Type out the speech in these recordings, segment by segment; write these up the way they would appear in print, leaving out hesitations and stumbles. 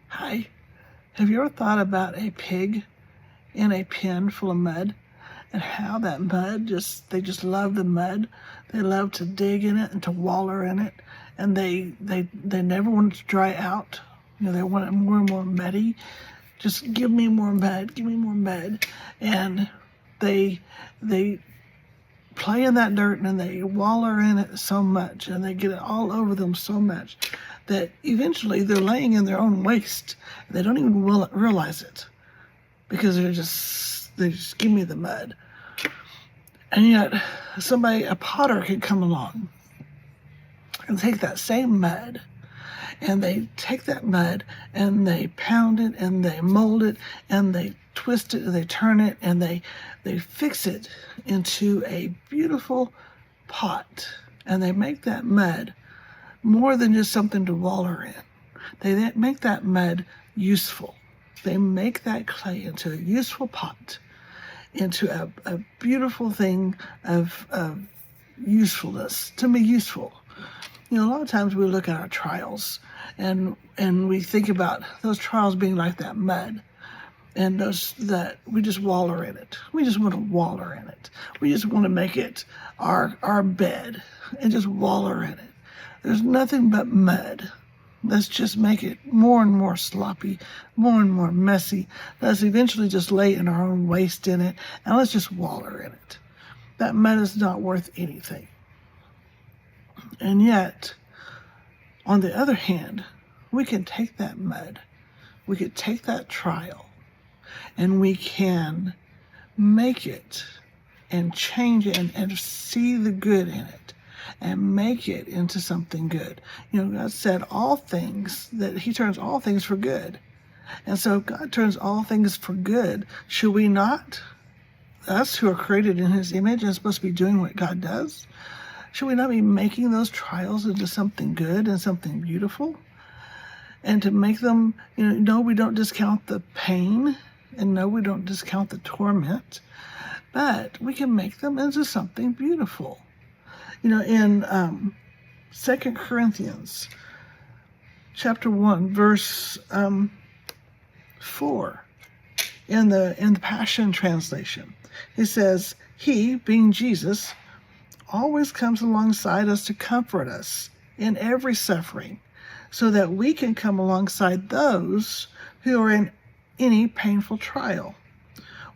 Hi. Have you ever thought about a pig in a pen full of mud and how that mud they just love the mud. They love to dig in it and to waller in it, and they never want it to dry out. They want it more and more muddy. Just give me more mud, give me more mud. And they play in that dirt and they waller in it so much and they get it all over them so much that eventually they're laying in their own waste. They don't even realize it because they just give me the mud. And yet a potter could come along and take that same mud, and they take that mud and they pound it and they mold it and they twist it and they turn it and they fix it into a beautiful pot. And they make that mud more than just something to waller in. They make that mud useful. They make that clay into a useful pot, into a beautiful thing of usefulness, to be useful. A lot of times we look at our trials and we think about those trials being like that mud, and that we just waller in it. We just want to waller in it. We just want to make it our bed and just waller in it. There's nothing but mud. Let's just make it more and more sloppy, more and more messy. Let's eventually just lay in our own waste in it, and let's just waller in it. That mud is not worth anything. And yet, on the other hand, we can take that mud, we could take that trial, and we can make it and change it and see the good in it and make it into something good. God said all things, that he turns all things for good. And so God turns all things for good. Should we not, us who are created in his image and supposed to be doing what God does, should we not be making those trials into something good and something beautiful? And to make them, no, we don't discount the pain, and no, we don't discount the torment, but we can make them into something beautiful. In 2 Corinthians chapter 1, verse 4, in the Passion Translation, it says, he, being Jesus, always comes alongside us to comfort us in every suffering, so that we can come alongside those who are in any painful trial.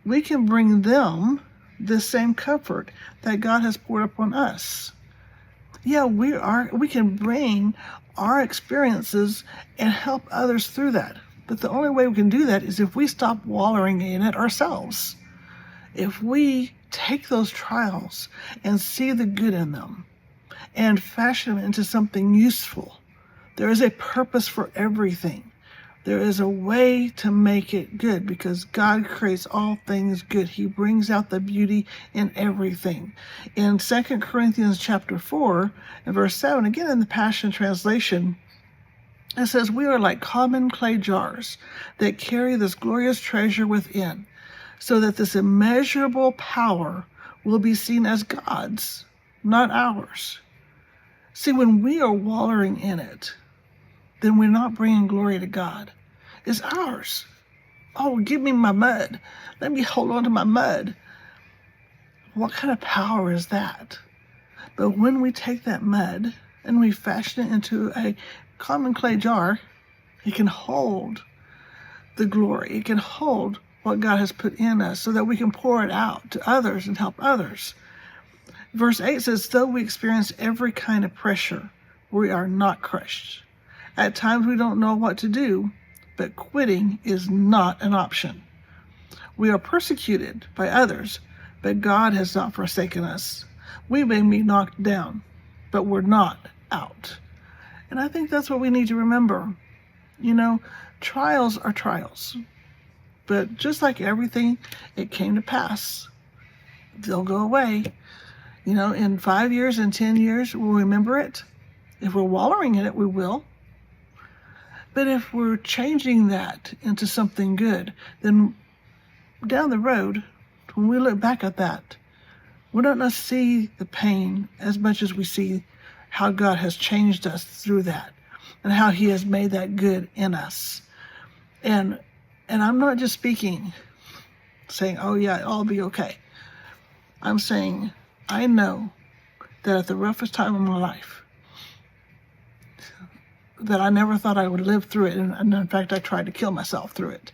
We can bring them the same comfort that God has poured upon us. Yeah, we can bring our experiences and help others through that. But the only way we can do that is if we stop wallowing in it ourselves. If we take those trials and see the good in them and fashion them into something useful. There is a purpose for everything. There is a way to make it good because God creates all things good. He brings out the beauty in everything. In 2 Corinthians chapter 4 and verse 7, again in the Passion Translation, it says, we are like common clay jars that carry this glorious treasure within, so that this immeasurable power will be seen as God's, not ours. See, when we are wallowing in it, then we're not bringing glory to God. It's ours. Oh, give me my mud. Let me hold on to my mud. What kind of power is that? But when we take that mud and we fashion it into a common clay jar, it can hold the glory. It can hold what God has put in us so that we can pour it out to others and help others. Verse 8 says, though we experience every kind of pressure, we are not crushed. At times we don't know what to do, but quitting is not an option. We are persecuted by others, but God has not forsaken us. We may be knocked down, but we're not out. And I think that's what we need to remember. Trials are trials. But just like everything, it came to pass. They'll go away. In 5 years and 10 years, we'll remember it. If we're wallowing in it, we will. But if we're changing that into something good, then down the road, when we look back at that, we don't see the pain as much as we see how God has changed us through that. and how he has made that good in us. And I'm not just speaking, saying, oh yeah, I'll be okay. I'm saying, I know that at the roughest time of my life, that I never thought I would live through it, and in fact, I tried to kill myself through it.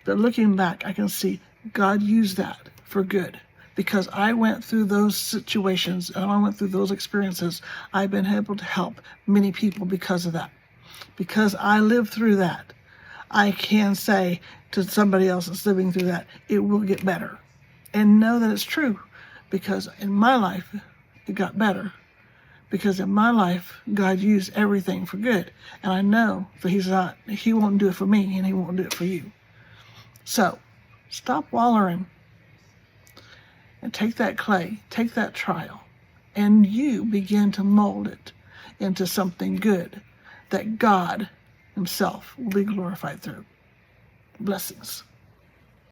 But looking back, I can see God used that for good. Because I went through those situations and I went through those experiences, I've been able to help many people because of that. Because I lived through that, I can say to somebody else that's living through that, it will get better. And know that it's true. Because in my life, it got better. Because in my life, God used everything for good. And I know that he won't do it for me and he won't do it for you. So, stop wallowing and take that clay, take that trial, and you begin to mold it into something good that God himself will be glorified through. Blessings.